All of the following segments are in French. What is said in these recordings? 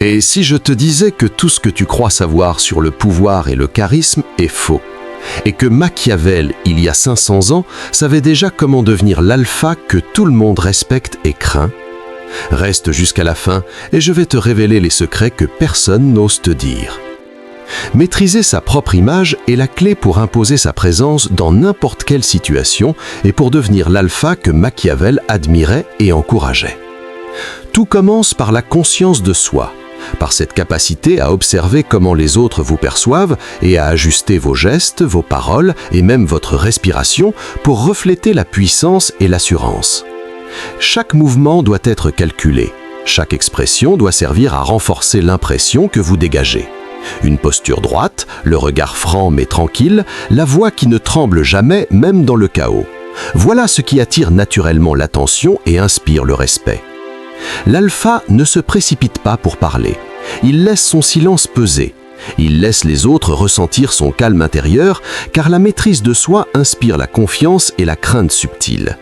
Et si je te disais que tout ce que tu crois savoir sur le pouvoir et le charisme est faux, et que Machiavel, il y a 500 ans, savait déjà comment devenir l'alpha que tout le monde respecte et craint? Reste jusqu'à la fin et je vais te révéler les secrets que personne n'ose te dire. Maîtriser sa propre image est la clé pour imposer sa présence dans n'importe quelle situation et pour devenir l'alpha que Machiavel admirait et encourageait. Tout commence par la conscience de soi, par cette capacité à observer comment les autres vous perçoivent et à ajuster vos gestes, vos paroles et même votre respiration pour refléter la puissance et l'assurance. Chaque mouvement doit être calculé, chaque expression doit servir à renforcer l'impression que vous dégagez. Une posture droite, le regard franc mais tranquille, la voix qui ne tremble jamais même dans le chaos. Voilà ce qui attire naturellement l'attention et inspire le respect. L'alpha ne se précipite pas pour parler. Il laisse son silence peser. Il laisse les autres ressentir son calme intérieur, car la maîtrise de soi inspire la confiance et la crainte subtile.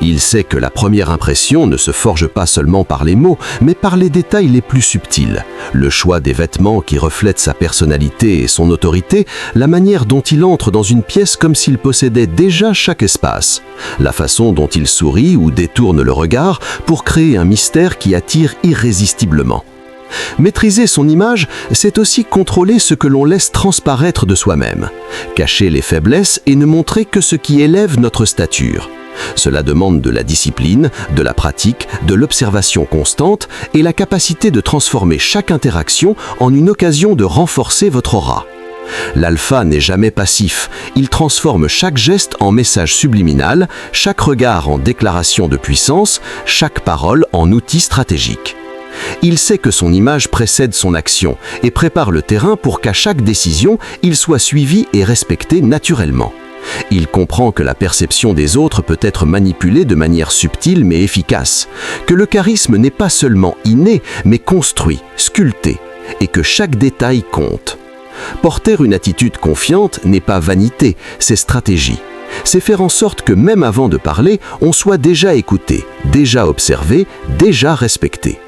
Il sait que la première impression ne se forge pas seulement par les mots, mais par les détails les plus subtils. Le choix des vêtements qui reflètent sa personnalité et son autorité, la manière dont il entre dans une pièce comme s'il possédait déjà chaque espace, la façon dont il sourit ou détourne le regard pour créer un mystère qui attire irrésistiblement. Maîtriser son image, c'est aussi contrôler ce que l'on laisse transparaître de soi-même, cacher les faiblesses et ne montrer que ce qui élève notre stature. Cela demande de la discipline, de la pratique, de l'observation constante et la capacité de transformer chaque interaction en une occasion de renforcer votre aura. L'alpha n'est jamais passif, il transforme chaque geste en message subliminal, chaque regard en déclaration de puissance, chaque parole en outil stratégique. Il sait que son image précède son action et prépare le terrain pour qu'à chaque décision, il soit suivi et respecté naturellement. Il comprend que la perception des autres peut être manipulée de manière subtile mais efficace, que le charisme n'est pas seulement inné mais construit, sculpté, et que chaque détail compte. Porter une attitude confiante n'est pas vanité, c'est stratégie. C'est faire en sorte que même avant de parler, on soit déjà écouté, déjà observé, déjà respecté.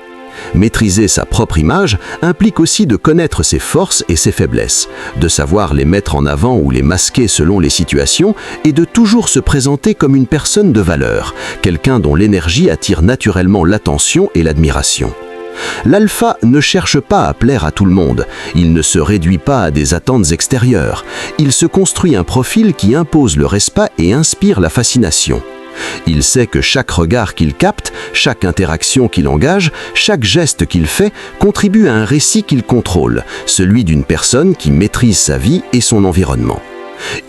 Maîtriser sa propre image implique aussi de connaître ses forces et ses faiblesses, de savoir les mettre en avant ou les masquer selon les situations et de toujours se présenter comme une personne de valeur, quelqu'un dont l'énergie attire naturellement l'attention et l'admiration. L'alpha ne cherche pas à plaire à tout le monde, il ne se réduit pas à des attentes extérieures, il se construit un profil qui impose le respect et inspire la fascination. Il sait que chaque regard qu'il capte, chaque interaction qu'il engage, chaque geste qu'il fait contribue à un récit qu'il contrôle, celui d'une personne qui maîtrise sa vie et son environnement.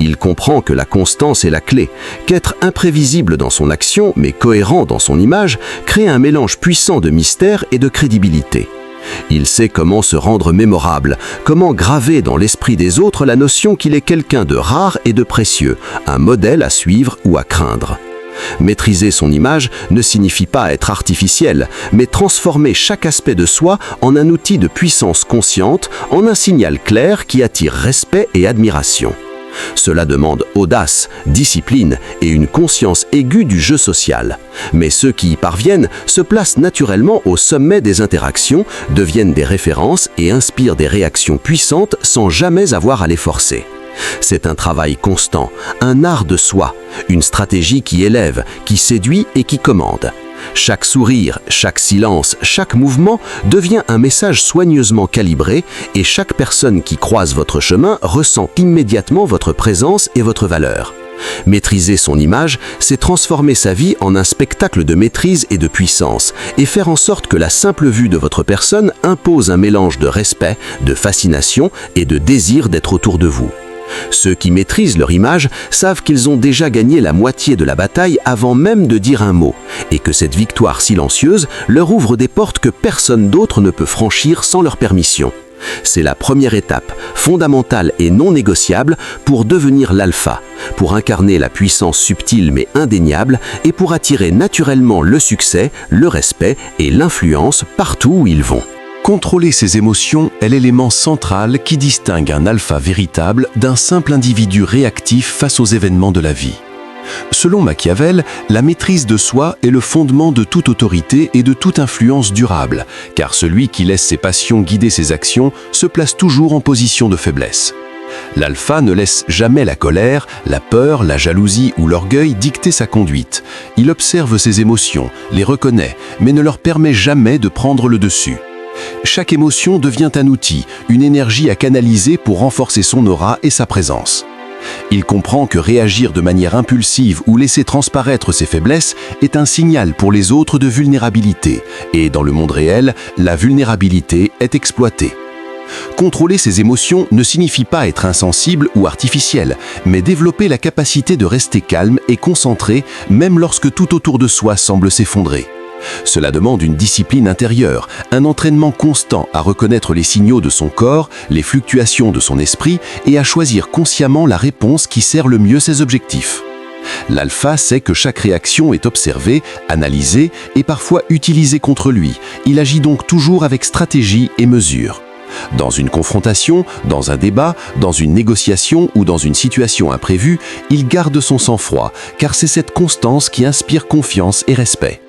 Il comprend que la constance est la clé, qu'être imprévisible dans son action mais cohérent dans son image crée un mélange puissant de mystère et de crédibilité. Il sait comment se rendre mémorable, comment graver dans l'esprit des autres la notion qu'il est quelqu'un de rare et de précieux, un modèle à suivre ou à craindre. Maîtriser son image ne signifie pas être artificiel, mais transformer chaque aspect de soi en un outil de puissance consciente, en un signal clair qui attire respect et admiration. Cela demande audace, discipline et une conscience aiguë du jeu social. Mais ceux qui y parviennent se placent naturellement au sommet des interactions, deviennent des références et inspirent des réactions puissantes sans jamais avoir à les forcer. C'est un travail constant, un art de soi, une stratégie qui élève, qui séduit et qui commande. Chaque sourire, chaque silence, chaque mouvement devient un message soigneusement calibré et chaque personne qui croise votre chemin ressent immédiatement votre présence et votre valeur. Maîtriser son image, c'est transformer sa vie en un spectacle de maîtrise et de puissance et faire en sorte que la simple vue de votre personne impose un mélange de respect, de fascination et de désir d'être autour de vous. Ceux qui maîtrisent leur image savent qu'ils ont déjà gagné la moitié de la bataille avant même de dire un mot, et que cette victoire silencieuse leur ouvre des portes que personne d'autre ne peut franchir sans leur permission. C'est la première étape, fondamentale et non négociable, pour devenir l'alpha, pour incarner la puissance subtile mais indéniable, et pour attirer naturellement le succès, le respect et l'influence partout où ils vont. Contrôler ses émotions est l'élément central qui distingue un alpha véritable d'un simple individu réactif face aux événements de la vie. Selon Machiavel, la maîtrise de soi est le fondement de toute autorité et de toute influence durable, car celui qui laisse ses passions guider ses actions se place toujours en position de faiblesse. L'alpha ne laisse jamais la colère, la peur, la jalousie ou l'orgueil dicter sa conduite. Il observe ses émotions, les reconnaît, mais ne leur permet jamais de prendre le dessus. Chaque émotion devient un outil, une énergie à canaliser pour renforcer son aura et sa présence. Il comprend que réagir de manière impulsive ou laisser transparaître ses faiblesses est un signal pour les autres de vulnérabilité, et dans le monde réel, la vulnérabilité est exploitée. Contrôler ses émotions ne signifie pas être insensible ou artificiel, mais développer la capacité de rester calme et concentré même lorsque tout autour de soi semble s'effondrer. Cela demande une discipline intérieure, un entraînement constant à reconnaître les signaux de son corps, les fluctuations de son esprit et à choisir consciemment la réponse qui sert le mieux ses objectifs. L'alpha sait que chaque réaction est observée, analysée et parfois utilisée contre lui. Il agit donc toujours avec stratégie et mesure. Dans une confrontation, dans un débat, dans une négociation ou dans une situation imprévue, il garde son sang-froid, car c'est cette constance qui inspire confiance et respect.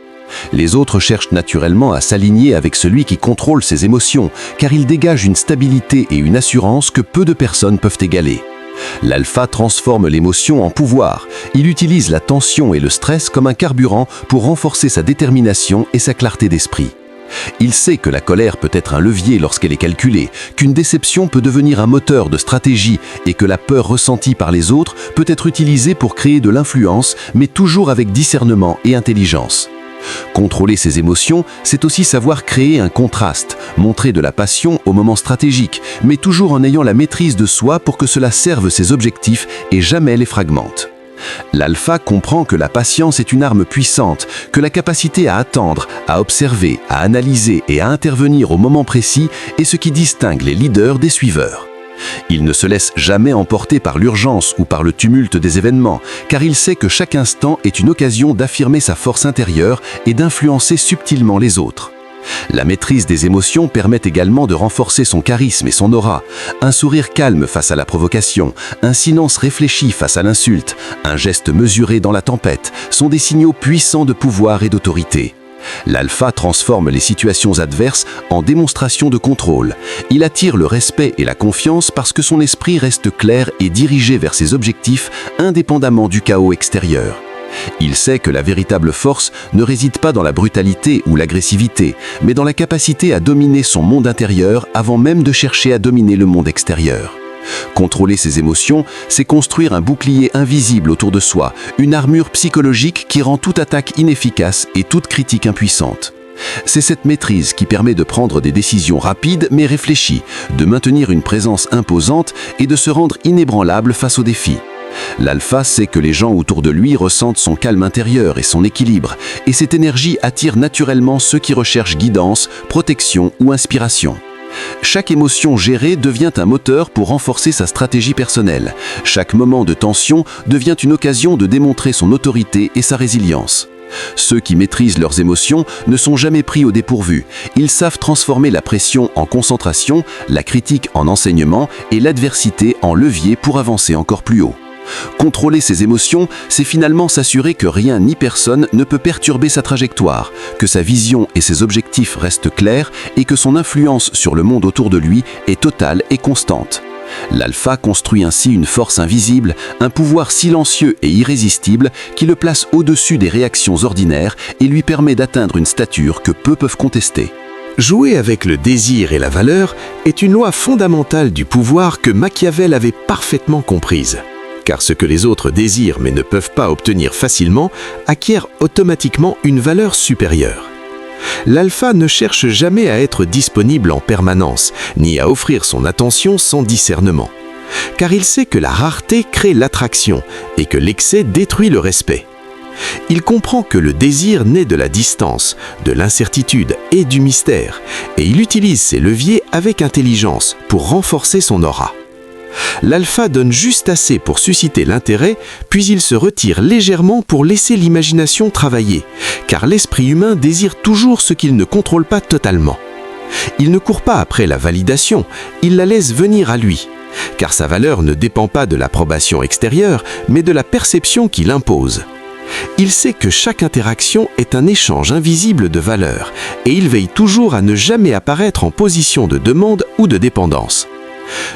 Les autres cherchent naturellement à s'aligner avec celui qui contrôle ses émotions, car il dégage une stabilité et une assurance que peu de personnes peuvent égaler. L'alpha transforme l'émotion en pouvoir. Il utilise la tension et le stress comme un carburant pour renforcer sa détermination et sa clarté d'esprit. Il sait que la colère peut être un levier lorsqu'elle est calculée, qu'une déception peut devenir un moteur de stratégie et que la peur ressentie par les autres peut être utilisée pour créer de l'influence, mais toujours avec discernement et intelligence. Contrôler ses émotions, c'est aussi savoir créer un contraste, montrer de la passion au moment stratégique, mais toujours en ayant la maîtrise de soi pour que cela serve ses objectifs et jamais les fragmente. L'alpha comprend que la patience est une arme puissante, que la capacité à attendre, à observer, à analyser et à intervenir au moment précis est ce qui distingue les leaders des suiveurs. Il ne se laisse jamais emporter par l'urgence ou par le tumulte des événements, car il sait que chaque instant est une occasion d'affirmer sa force intérieure et d'influencer subtilement les autres. La maîtrise des émotions permet également de renforcer son charisme et son aura. Un sourire calme face à la provocation, un silence réfléchi face à l'insulte, un geste mesuré dans la tempête sont des signaux puissants de pouvoir et d'autorité. L'alpha transforme les situations adverses en démonstration de contrôle. Il attire le respect et la confiance parce que son esprit reste clair et dirigé vers ses objectifs indépendamment du chaos extérieur. Il sait que la véritable force ne réside pas dans la brutalité ou l'agressivité, mais dans la capacité à dominer son monde intérieur avant même de chercher à dominer le monde extérieur. Contrôler ses émotions, c'est construire un bouclier invisible autour de soi, une armure psychologique qui rend toute attaque inefficace et toute critique impuissante. C'est cette maîtrise qui permet de prendre des décisions rapides mais réfléchies, de maintenir une présence imposante et de se rendre inébranlable face aux défis. L'alpha sait que les gens autour de lui ressentent son calme intérieur et son équilibre, et cette énergie attire naturellement ceux qui recherchent guidance, protection ou inspiration. Chaque émotion gérée devient un moteur pour renforcer sa stratégie personnelle. Chaque moment de tension devient une occasion de démontrer son autorité et sa résilience. Ceux qui maîtrisent leurs émotions ne sont jamais pris au dépourvu. Ils savent transformer la pression en concentration, la critique en enseignement et l'adversité en levier pour avancer encore plus haut. Contrôler ses émotions, c'est finalement s'assurer que rien ni personne ne peut perturber sa trajectoire, que sa vision et ses objectifs restent clairs et que son influence sur le monde autour de lui est totale et constante. L'alpha construit ainsi une force invisible, un pouvoir silencieux et irrésistible qui le place au-dessus des réactions ordinaires et lui permet d'atteindre une stature que peu peuvent contester. Jouer avec le désir et la valeur est une loi fondamentale du pouvoir que Machiavel avait parfaitement comprise. Car ce que les autres désirent mais ne peuvent pas obtenir facilement acquiert automatiquement une valeur supérieure. L'alpha ne cherche jamais à être disponible en permanence, ni à offrir son attention sans discernement. Car il sait que la rareté crée l'attraction et que l'excès détruit le respect. Il comprend que le désir naît de la distance, de l'incertitude et du mystère, et il utilise ses leviers avec intelligence pour renforcer son aura. L'alpha donne juste assez pour susciter l'intérêt, puis il se retire légèrement pour laisser l'imagination travailler, car l'esprit humain désire toujours ce qu'il ne contrôle pas totalement. Il ne court pas après la validation, il la laisse venir à lui. car sa valeur ne dépend pas de l'approbation extérieure, mais de la perception qu'il impose. Il sait que chaque interaction est un échange invisible de valeurs, et il veille toujours à ne jamais apparaître en position de demande ou de dépendance.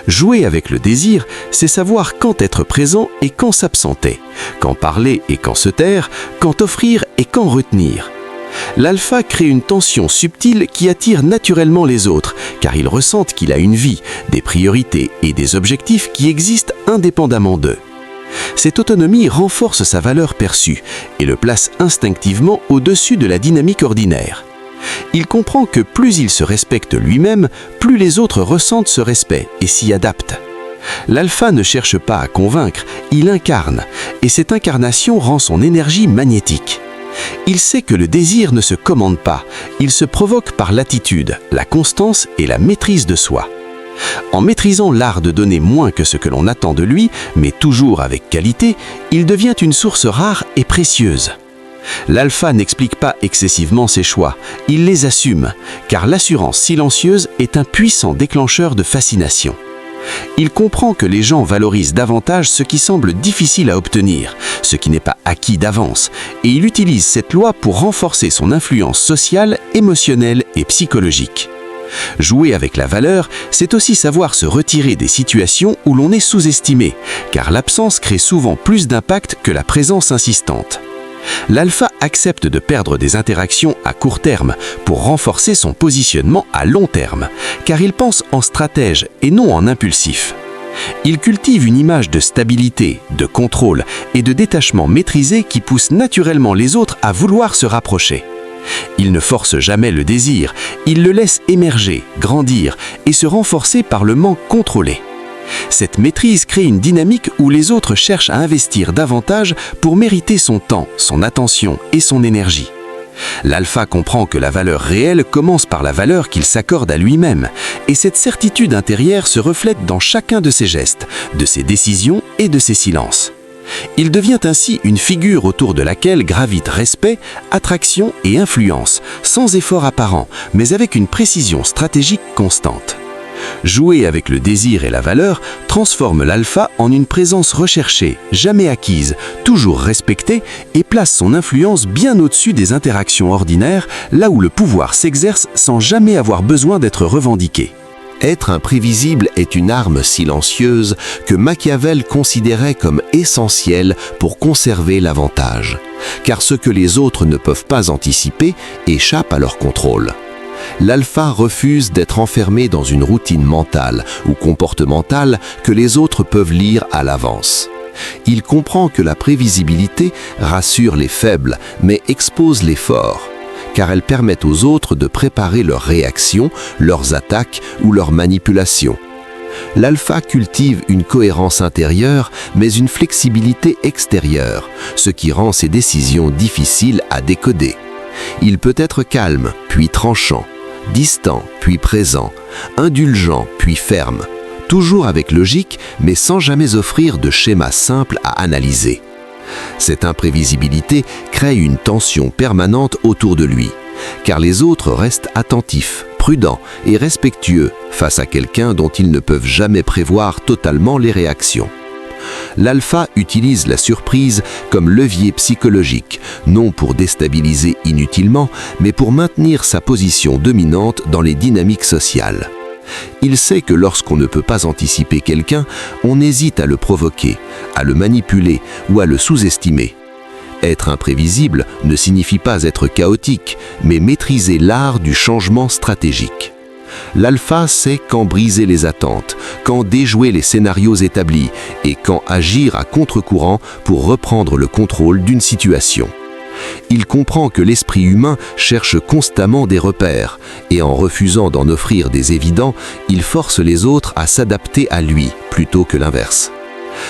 Jouer avec le désir, c'est savoir quand être présent et quand s'absenter, quand parler et quand se taire, quand offrir et quand retenir. L'alpha crée une tension subtile qui attire naturellement les autres, car ils ressentent qu'il a une vie, des priorités et des objectifs qui existent indépendamment d'eux. Cette autonomie renforce sa valeur perçue et le place instinctivement au-dessus de la dynamique ordinaire. Il comprend que plus il se respecte lui-même, plus les autres ressentent ce respect et s'y adaptent. L'alpha ne cherche pas à convaincre, il incarne, et cette incarnation rend son énergie magnétique. Il sait que le désir ne se commande pas, il se provoque par l'attitude, la constance et la maîtrise de soi. En maîtrisant l'art de donner moins que ce que l'on attend de lui, mais toujours avec qualité, il devient une source rare et précieuse. L'alpha n'explique pas excessivement ses choix, il les assume, car l'assurance silencieuse est un puissant déclencheur de fascination. Il comprend que les gens valorisent davantage ce qui semble difficile à obtenir, ce qui n'est pas acquis d'avance, et il utilise cette loi pour renforcer son influence sociale, émotionnelle et psychologique. Jouer avec la valeur, c'est aussi savoir se retirer des situations où l'on est sous-estimé, car l'absence crée souvent plus d'impact que la présence insistante. L'alpha accepte de perdre des interactions à court terme pour renforcer son positionnement à long terme, car il pense en stratège et non en impulsif. Il cultive une image de stabilité, de contrôle et de détachement maîtrisé qui pousse naturellement les autres à vouloir se rapprocher. Il ne force jamais le désir, il le laisse émerger, grandir et se renforcer par le manque contrôlé. Cette maîtrise crée une dynamique où les autres cherchent à investir davantage pour mériter son temps, son attention et son énergie. L'alpha comprend que la valeur réelle commence par la valeur qu'il s'accorde à lui-même, et cette certitude intérieure se reflète dans chacun de ses gestes, de ses décisions et de ses silences. Il devient ainsi une figure autour de laquelle gravitent respect, attraction et influence, sans effort apparent, mais avec une précision stratégique constante. Jouer avec le désir et la valeur transforme l'alpha en une présence recherchée, jamais acquise, toujours respectée et place son influence bien au-dessus des interactions ordinaires, là où le pouvoir s'exerce sans jamais avoir besoin d'être revendiqué. Être imprévisible est une arme silencieuse que Machiavel considérait comme essentielle pour conserver l'avantage, car ce que les autres ne peuvent pas anticiper échappe à leur contrôle. L'alpha refuse d'être enfermé dans une routine mentale ou comportementale que les autres peuvent lire à l'avance. Il comprend que la prévisibilité rassure les faibles, mais expose les forts, car elle permet aux autres de préparer leurs réactions, leurs attaques ou leurs manipulations. L'alpha cultive une cohérence intérieure, mais une flexibilité extérieure, ce qui rend ses décisions difficiles à décoder. Il peut être calme, puis tranchant, distant, puis présent, indulgent, puis ferme, toujours avec logique, mais sans jamais offrir de schéma simple à analyser. Cette imprévisibilité crée une tension permanente autour de lui, car les autres restent attentifs, prudents et respectueux face à quelqu'un dont ils ne peuvent jamais prévoir totalement les réactions. L'alpha utilise la surprise comme levier psychologique, non pour déstabiliser inutilement, mais pour maintenir sa position dominante dans les dynamiques sociales. Il sait que lorsqu'on ne peut pas anticiper quelqu'un, on hésite à le provoquer, à le manipuler ou à le sous-estimer. Être imprévisible ne signifie pas être chaotique, mais maîtriser l'art du changement stratégique. L'alpha sait quand briser les attentes, quand déjouer les scénarios établis et quand agir à contre-courant pour reprendre le contrôle d'une situation. Il comprend que l'esprit humain cherche constamment des repères et en refusant d'en offrir des évidents, il force les autres à s'adapter à lui plutôt que l'inverse.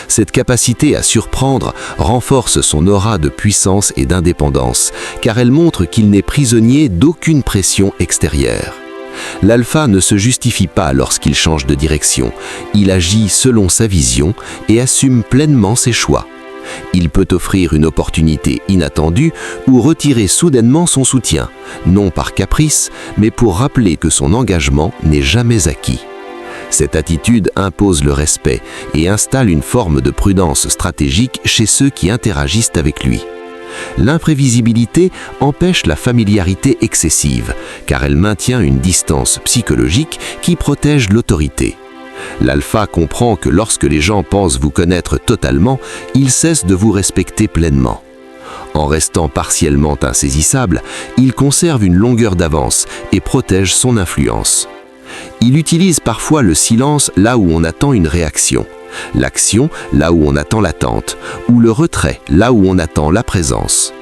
Cette capacité à surprendre renforce son aura de puissance et d'indépendance, car elle montre qu'il n'est prisonnier d'aucune pression extérieure. L'alpha ne se justifie pas lorsqu'il change de direction, il agit selon sa vision et assume pleinement ses choix. Il peut offrir une opportunité inattendue ou retirer soudainement son soutien, non par caprice, mais pour rappeler que son engagement n'est jamais acquis. Cette attitude impose le respect et installe une forme de prudence stratégique chez ceux qui interagissent avec lui. L'imprévisibilité empêche la familiarité excessive, car elle maintient une distance psychologique qui protège l'autorité. L'alpha comprend que lorsque les gens pensent vous connaître totalement, ils cessent de vous respecter pleinement. En restant partiellement insaisissable, il conserve une longueur d'avance et protège son influence. Il utilise parfois le silence là où on attend une réaction, l'action là où on attend l'attente, ou le retrait là où on attend la présence.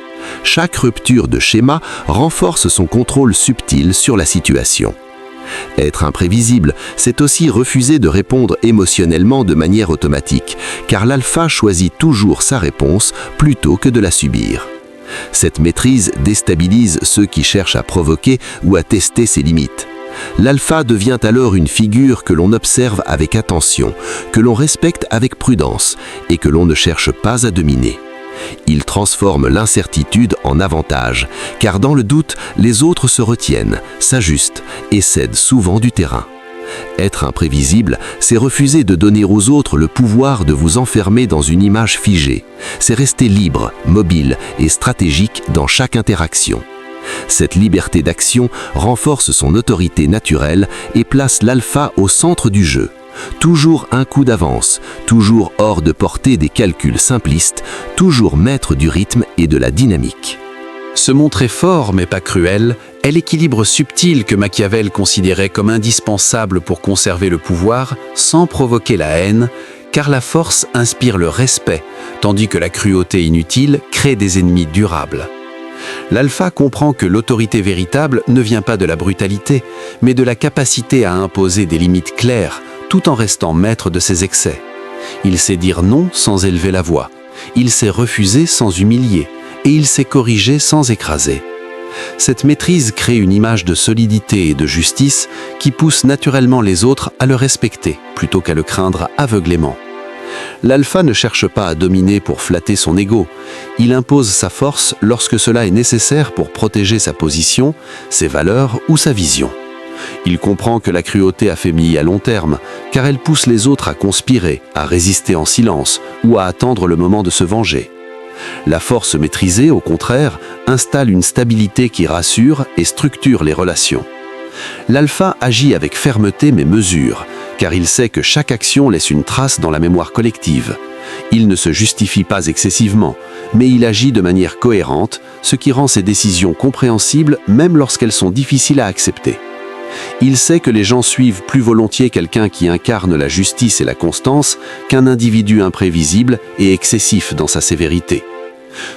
Chaque rupture de schéma renforce son contrôle subtil sur la situation. Être imprévisible, c'est aussi refuser de répondre émotionnellement de manière automatique, car l'alpha choisit toujours sa réponse plutôt que de la subir. Cette maîtrise déstabilise ceux qui cherchent à provoquer ou à tester ses limites. L'alpha devient alors une figure que l'on observe avec attention, que l'on respecte avec prudence et que l'on ne cherche pas à dominer. Il transforme l'incertitude en avantage, car dans le doute, les autres se retiennent, s'ajustent et cèdent souvent du terrain. Être imprévisible, c'est refuser de donner aux autres le pouvoir de vous enfermer dans une image figée. C'est rester libre, mobile et stratégique dans chaque interaction. Cette liberté d'action renforce son autorité naturelle et place l'alpha au centre du jeu. Toujours un coup d'avance, toujours hors de portée des calculs simplistes, toujours maître du rythme et de la dynamique. Se montrer fort mais pas cruel est l'équilibre subtil que Machiavel considérait comme indispensable pour conserver le pouvoir sans provoquer la haine, car la force inspire le respect, tandis que la cruauté inutile crée des ennemis durables. L'alpha comprend que l'autorité véritable ne vient pas de la brutalité, mais de la capacité à imposer des limites claires, tout en restant maître de ses excès. Il sait dire non sans élever la voix, il sait refuser sans humilier, et il sait corriger sans écraser. Cette maîtrise crée une image de solidité et de justice qui pousse naturellement les autres à le respecter, plutôt qu'à le craindre aveuglément. L'alpha ne cherche pas à dominer pour flatter son ego, il impose sa force lorsque cela est nécessaire pour protéger sa position, ses valeurs ou sa vision. Il comprend que la cruauté affaiblit à long terme, car elle pousse les autres à conspirer, à résister en silence ou à attendre le moment de se venger. La force maîtrisée, au contraire, installe une stabilité qui rassure et structure les relations. L'alpha agit avec fermeté mais mesure, car il sait que chaque action laisse une trace dans la mémoire collective. Il ne se justifie pas excessivement, mais il agit de manière cohérente, ce qui rend ses décisions compréhensibles même lorsqu'elles sont difficiles à accepter. Il sait que les gens suivent plus volontiers quelqu'un qui incarne la justice et la constance qu'un individu imprévisible et excessif dans sa sévérité.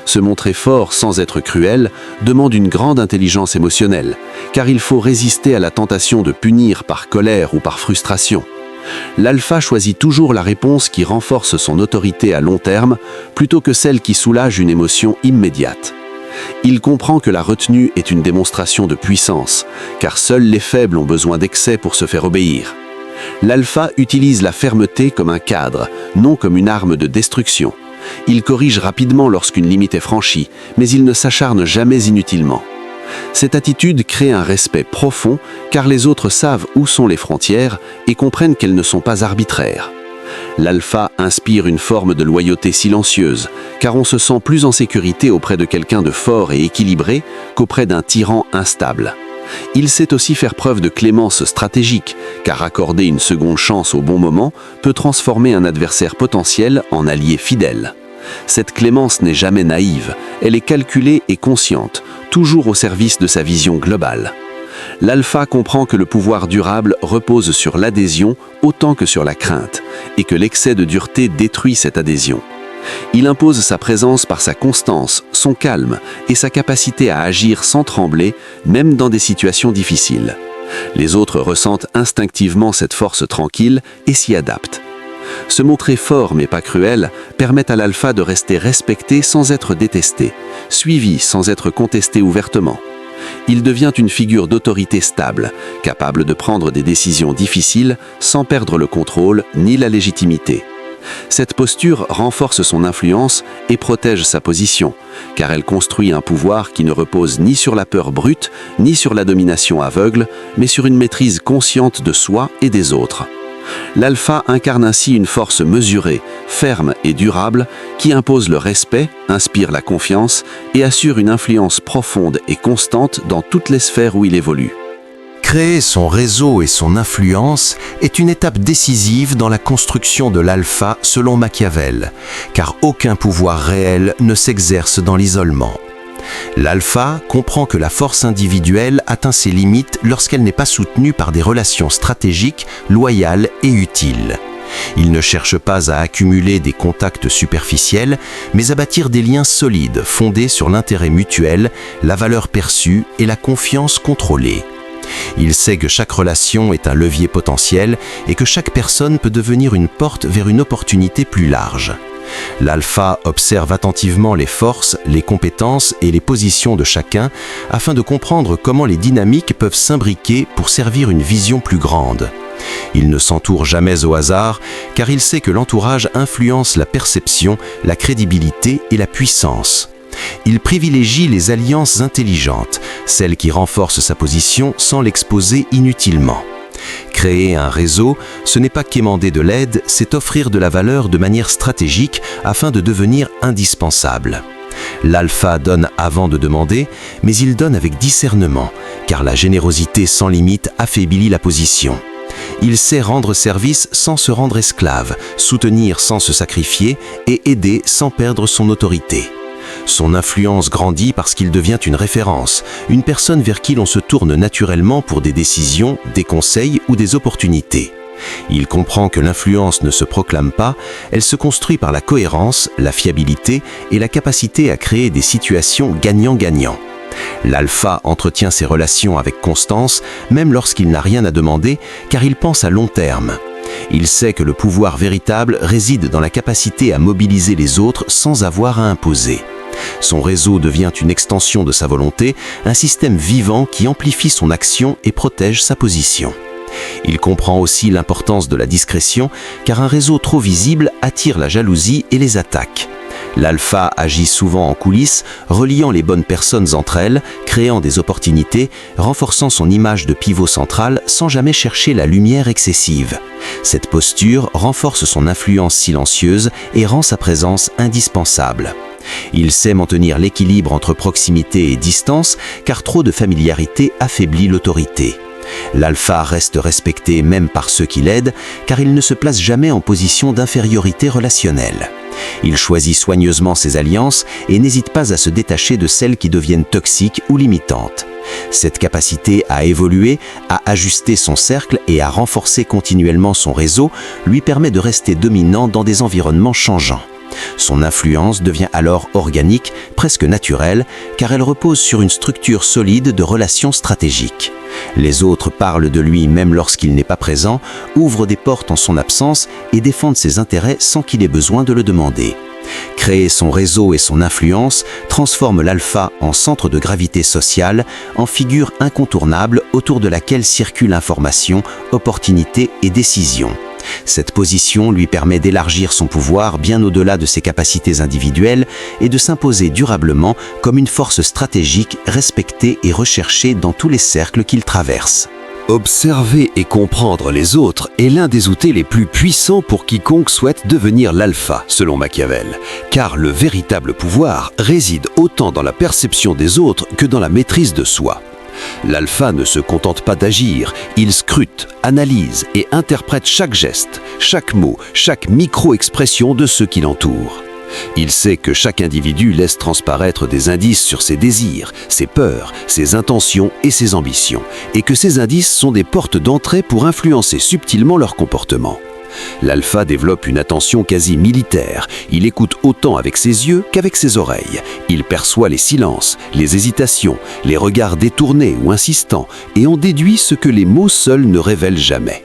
Se montrer fort sans être cruel demande une grande intelligence émotionnelle, car il faut résister à la tentation de punir par colère ou par frustration. L'alpha choisit toujours la réponse qui renforce son autorité à long terme, plutôt que celle qui soulage une émotion immédiate. Il comprend que la retenue est une démonstration de puissance, car seuls les faibles ont besoin d'excès pour se faire obéir. L'alpha utilise la fermeté comme un cadre, non comme une arme de destruction. Il corrige rapidement lorsqu'une limite est franchie, mais il ne s'acharne jamais inutilement. Cette attitude crée un respect profond, car les autres savent où sont les frontières et comprennent qu'elles ne sont pas arbitraires. L'alpha inspire une forme de loyauté silencieuse, car on se sent plus en sécurité auprès de quelqu'un de fort et équilibré qu'auprès d'un tyran instable. Il sait aussi faire preuve de clémence stratégique, car accorder une seconde chance au bon moment peut transformer un adversaire potentiel en allié fidèle. Cette clémence n'est jamais naïve, elle est calculée et consciente, toujours au service de sa vision globale. L'alpha comprend que le pouvoir durable repose sur l'adhésion autant que sur la crainte, et que l'excès de dureté détruit cette adhésion. Il impose sa présence par sa constance, son calme et sa capacité à agir sans trembler, même dans des situations difficiles. Les autres ressentent instinctivement cette force tranquille et s'y adaptent. Se montrer fort mais pas cruel permet à l'alpha de rester respecté sans être détesté, suivi sans être contesté ouvertement. Il devient une figure d'autorité stable, capable de prendre des décisions difficiles sans perdre le contrôle ni la légitimité. Cette posture renforce son influence et protège sa position, car elle construit un pouvoir qui ne repose ni sur la peur brute, ni sur la domination aveugle, mais sur une maîtrise consciente de soi et des autres. L'alpha incarne ainsi une force mesurée, ferme et durable qui impose le respect, inspire la confiance et assure une influence profonde et constante dans toutes les sphères où il évolue. Créer son réseau et son influence est une étape décisive dans la construction de l'alpha selon Machiavel, car aucun pouvoir réel ne s'exerce dans l'isolement. L'alpha comprend que la force individuelle atteint ses limites lorsqu'elle n'est pas soutenue par des relations stratégiques, loyales et utiles. Il ne cherche pas à accumuler des contacts superficiels, mais à bâtir des liens solides fondés sur l'intérêt mutuel, la valeur perçue et la confiance contrôlée. Il sait que chaque relation est un levier potentiel et que chaque personne peut devenir une porte vers une opportunité plus large. L'alpha observe attentivement les forces, les compétences et les positions de chacun afin de comprendre comment les dynamiques peuvent s'imbriquer pour servir une vision plus grande. Il ne s'entoure jamais au hasard car il sait que l'entourage influence la perception, la crédibilité et la puissance. Il privilégie les alliances intelligentes, celles qui renforcent sa position sans l'exposer inutilement. Créer un réseau, ce n'est pas quémander de l'aide, c'est offrir de la valeur de manière stratégique afin de devenir indispensable. L'alpha donne avant de demander, mais il donne avec discernement, car la générosité sans limite affaiblit la position. Il sait rendre service sans se rendre esclave, soutenir sans se sacrifier et aider sans perdre son autorité. Son influence grandit parce qu'il devient une référence, une personne vers qui l'on se tourne naturellement pour des décisions, des conseils ou des opportunités. Il comprend que l'influence ne se proclame pas, elle se construit par la cohérence, la fiabilité et la capacité à créer des situations gagnant-gagnant. L'alpha entretient ses relations avec constance, même lorsqu'il n'a rien à demander, car il pense à long terme. Il sait que le pouvoir véritable réside dans la capacité à mobiliser les autres sans avoir à imposer. Son réseau devient une extension de sa volonté, un système vivant qui amplifie son action et protège sa position. Il comprend aussi l'importance de la discrétion, car un réseau trop visible attire la jalousie et les attaques. L'alpha agit souvent en coulisses, reliant les bonnes personnes entre elles, créant des opportunités, renforçant son image de pivot central sans jamais chercher la lumière excessive. Cette posture renforce son influence silencieuse et rend sa présence indispensable. Il sait maintenir l'équilibre entre proximité et distance, car trop de familiarité affaiblit l'autorité. L'alpha reste respecté même par ceux qui l'aident, car il ne se place jamais en position d'infériorité relationnelle. Il choisit soigneusement ses alliances et n'hésite pas à se détacher de celles qui deviennent toxiques ou limitantes. Cette capacité à évoluer, à ajuster son cercle et à renforcer continuellement son réseau lui permet de rester dominant dans des environnements changeants. Son influence devient alors organique, presque naturelle, car elle repose sur une structure solide de relations stratégiques. Les autres parlent de lui même lorsqu'il n'est pas présent, ouvrent des portes en son absence et défendent ses intérêts sans qu'il ait besoin de le demander. Créer son réseau et son influence transforme l'alpha en centre de gravité sociale, en figure incontournable autour de laquelle circulent information, opportunités et décisions. Cette position lui permet d'élargir son pouvoir bien au-delà de ses capacités individuelles et de s'imposer durablement comme une force stratégique respectée et recherchée dans tous les cercles qu'il traverse. Observer et comprendre les autres est l'un des outils les plus puissants pour quiconque souhaite devenir l'alpha, selon Machiavel, car le véritable pouvoir réside autant dans la perception des autres que dans la maîtrise de soi. L'alpha ne se contente pas d'agir, il scrute, analyse et interprète chaque geste, chaque mot, chaque micro-expression de ceux qui l'entourent. Il sait que chaque individu laisse transparaître des indices sur ses désirs, ses peurs, ses intentions et ses ambitions, et que ces indices sont des portes d'entrée pour influencer subtilement leur comportement. L'alpha développe une attention quasi militaire. Il écoute autant avec ses yeux qu'avec ses oreilles. Il perçoit les silences, les hésitations, les regards détournés ou insistants et en déduit ce que les mots seuls ne révèlent jamais.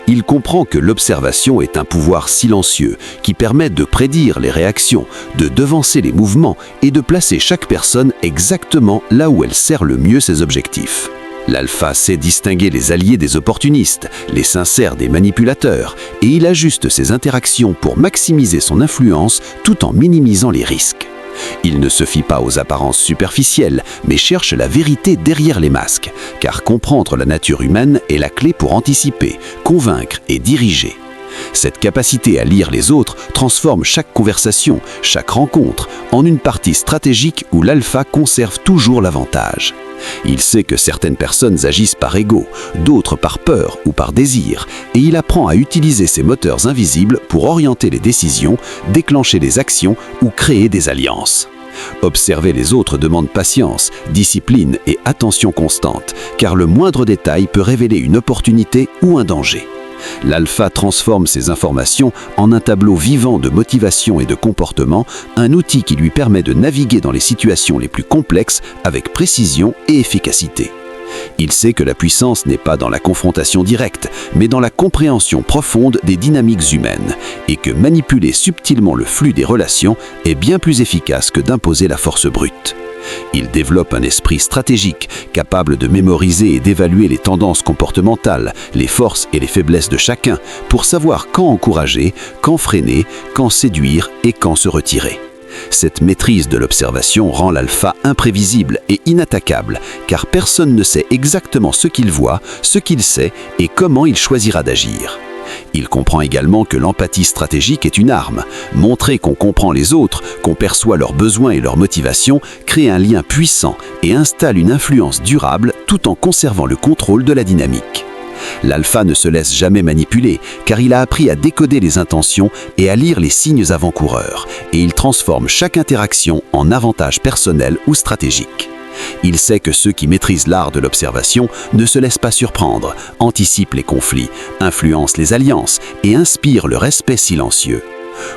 Il comprend que l'observation est un pouvoir silencieux qui permet de prédire les réactions, de devancer les mouvements et de placer chaque personne exactement là où elle sert le mieux ses objectifs. L'alpha sait distinguer les alliés des opportunistes, les sincères des manipulateurs, et il ajuste ses interactions pour maximiser son influence tout en minimisant les risques. Il ne se fie pas aux apparences superficielles, mais cherche la vérité derrière les masques, car comprendre la nature humaine est la clé pour anticiper, convaincre et diriger. Cette capacité à lire les autres transforme chaque conversation, chaque rencontre, en une partie stratégique où l'alpha conserve toujours l'avantage. Il sait que certaines personnes agissent par ego, d'autres par peur ou par désir, et il apprend à utiliser ces moteurs invisibles pour orienter les décisions, déclencher des actions ou créer des alliances. Observer les autres demande patience, discipline et attention constante, car le moindre détail peut révéler une opportunité ou un danger. L'alpha transforme ces informations en un tableau vivant de motivation et de comportement, un outil qui lui permet de naviguer dans les situations les plus complexes avec précision et efficacité. Il sait que la puissance n'est pas dans la confrontation directe, mais dans la compréhension profonde des dynamiques humaines, et que manipuler subtilement le flux des relations est bien plus efficace que d'imposer la force brute. Il développe un esprit stratégique, capable de mémoriser et d'évaluer les tendances comportementales, les forces et les faiblesses de chacun, pour savoir quand encourager, quand freiner, quand séduire et quand se retirer. Cette maîtrise de l'observation rend l'alpha imprévisible et inattaquable, car personne ne sait exactement ce qu'il voit, ce qu'il sait et comment il choisira d'agir. Il comprend également que l'empathie stratégique est une arme. Montrer qu'on comprend les autres, qu'on perçoit leurs besoins et leurs motivations, crée un lien puissant et installe une influence durable tout en conservant le contrôle de la dynamique. L'alpha ne se laisse jamais manipuler, car il a appris à décoder les intentions et à lire les signes avant-coureurs, et il transforme chaque interaction en avantage personnel ou stratégique. Il sait que ceux qui maîtrisent l'art de l'observation ne se laissent pas surprendre, anticipent les conflits, influencent les alliances et inspirent le respect silencieux.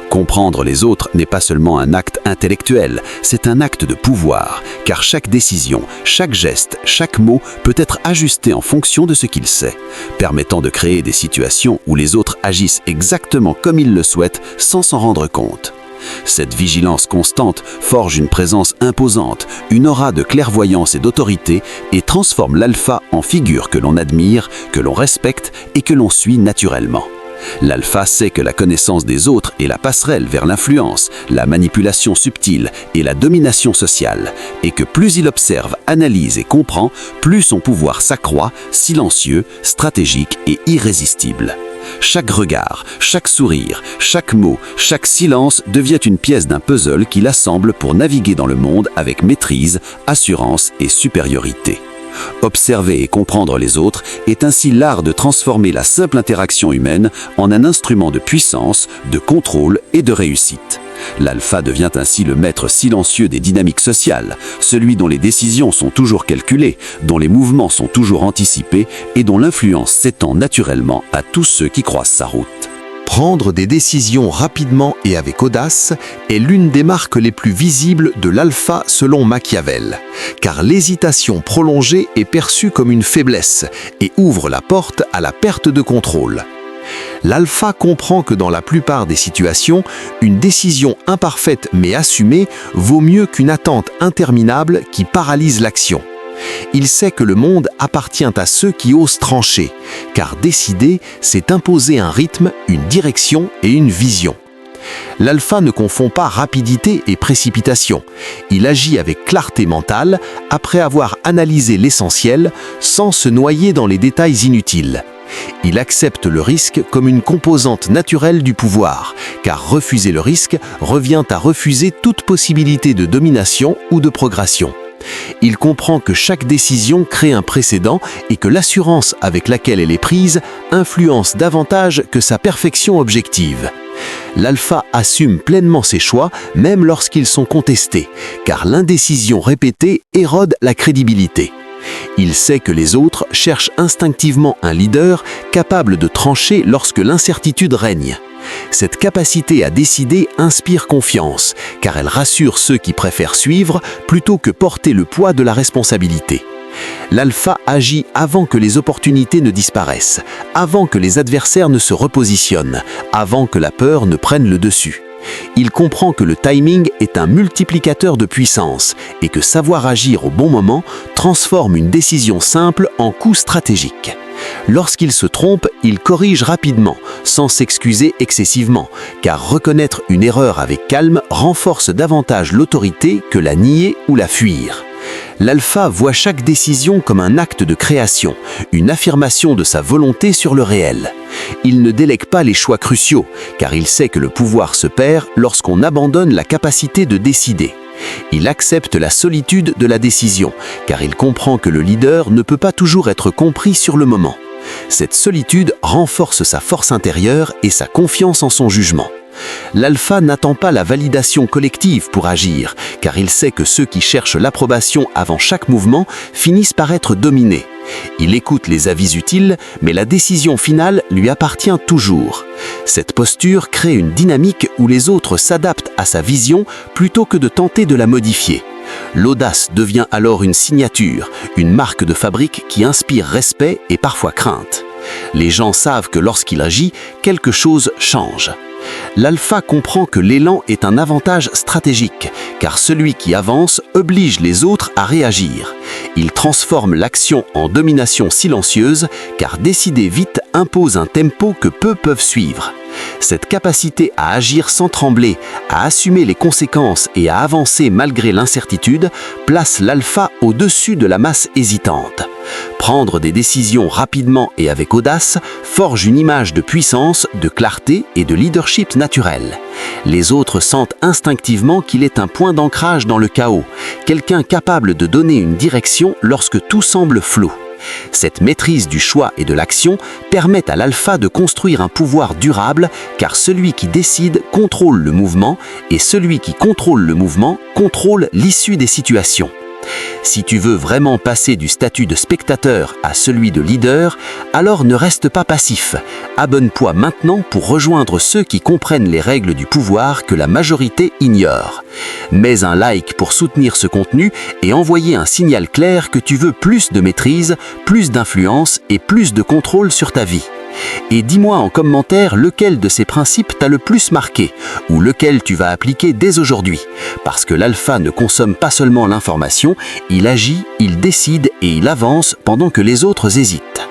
Comprendre les autres n'est pas seulement un acte intellectuel, c'est un acte de pouvoir, car chaque décision, chaque geste, chaque mot peut être ajusté en fonction de ce qu'il sait, permettant de créer des situations où les autres agissent exactement comme ils le souhaitent sans s'en rendre compte. Cette vigilance constante forge une présence imposante, une aura de clairvoyance et d'autorité et transforme l'alpha en figure que l'on admire, que l'on respecte et que l'on suit naturellement. L'alpha sait que la connaissance des autres est la passerelle vers l'influence, la manipulation subtile et la domination sociale, et que plus il observe, analyse et comprend, plus son pouvoir s'accroît, silencieux, stratégique et irrésistible. Chaque regard, chaque sourire, chaque mot, chaque silence devient une pièce d'un puzzle qu'il assemble pour naviguer dans le monde avec maîtrise, assurance et supériorité. Observer et comprendre les autres est ainsi l'art de transformer la simple interaction humaine en un instrument de puissance, de contrôle et de réussite. L'alpha devient ainsi le maître silencieux des dynamiques sociales, celui dont les décisions sont toujours calculées, dont les mouvements sont toujours anticipés et dont l'influence s'étend naturellement à tous ceux qui croisent sa route. Prendre des décisions rapidement et avec audace est l'une des marques les plus visibles de l'alpha selon Machiavel, car l'hésitation prolongée est perçue comme une faiblesse et ouvre la porte à la perte de contrôle. L'alpha comprend que dans la plupart des situations, une décision imparfaite mais assumée vaut mieux qu'une attente interminable qui paralyse l'action. Il sait que le monde appartient à ceux qui osent trancher, car décider, c'est imposer un rythme, une direction et une vision. L'alpha ne confond pas rapidité et précipitation. Il agit avec clarté mentale après avoir analysé l'essentiel sans se noyer dans les détails inutiles. Il accepte le risque comme une composante naturelle du pouvoir, car refuser le risque revient à refuser toute possibilité de domination ou de progression. Il comprend que chaque décision crée un précédent et que l'assurance avec laquelle elle est prise influence davantage que sa perfection objective. L'alpha assume pleinement ses choix, même lorsqu'ils sont contestés, car l'indécision répétée érode la crédibilité. Il sait que les autres cherchent instinctivement un leader capable de trancher lorsque l'incertitude règne. Cette capacité à décider inspire confiance, car elle rassure ceux qui préfèrent suivre plutôt que porter le poids de la responsabilité. L'alpha agit avant que les opportunités ne disparaissent, avant que les adversaires ne se repositionnent, avant que la peur ne prenne le dessus. Il comprend que le timing est un multiplicateur de puissance et que savoir agir au bon moment transforme une décision simple en coup stratégique. Lorsqu'il se trompe, il corrige rapidement, sans s'excuser excessivement, car reconnaître une erreur avec calme renforce davantage l'autorité que la nier ou la fuir. L'alpha voit chaque décision comme un acte de création, une affirmation de sa volonté sur le réel. Il ne délègue pas les choix cruciaux, car il sait que le pouvoir se perd lorsqu'on abandonne la capacité de décider. Il accepte la solitude de la décision, car il comprend que le leader ne peut pas toujours être compris sur le moment. Cette solitude renforce sa force intérieure et sa confiance en son jugement. L'alpha n'attend pas la validation collective pour agir, car il sait que ceux qui cherchent l'approbation avant chaque mouvement finissent par être dominés. Il écoute les avis utiles, mais la décision finale lui appartient toujours. Cette posture crée une dynamique où les autres s'adaptent à sa vision plutôt que de tenter de la modifier. L'audace devient alors une signature, une marque de fabrique qui inspire respect et parfois crainte. Les gens savent que lorsqu'il agit, quelque chose change. L'alpha comprend que l'élan est un avantage stratégique, car celui qui avance oblige les autres à réagir. Il transforme l'action en domination silencieuse, car décider vite impose un tempo que peu peuvent suivre. Cette capacité à agir sans trembler, à assumer les conséquences et à avancer malgré l'incertitude place l'alpha au-dessus de la masse hésitante. Prendre des décisions rapidement et avec audace forge une image de puissance, de clarté et de leadership naturel. Les autres sentent instinctivement qu'il est un point d'ancrage dans le chaos, quelqu'un capable de donner une direction lorsque tout semble flou. Cette maîtrise du choix et de l'action permet à l'alpha de construire un pouvoir durable, car celui qui décide contrôle le mouvement et celui qui contrôle le mouvement contrôle l'issue des situations. Si tu veux vraiment passer du statut de spectateur à celui de leader, alors ne reste pas passif. Abonne-toi maintenant pour rejoindre ceux qui comprennent les règles du pouvoir que la majorité ignore. Mets un like pour soutenir ce contenu et envoyer un signal clair que tu veux plus de maîtrise, plus d'influence et plus de contrôle sur ta vie. Et dis-moi en commentaire lequel de ces principes t'a le plus marqué ou lequel tu vas appliquer dès aujourd'hui. Parce que l'alpha ne consomme pas seulement l'information, il agit, il décide et il avance pendant que les autres hésitent.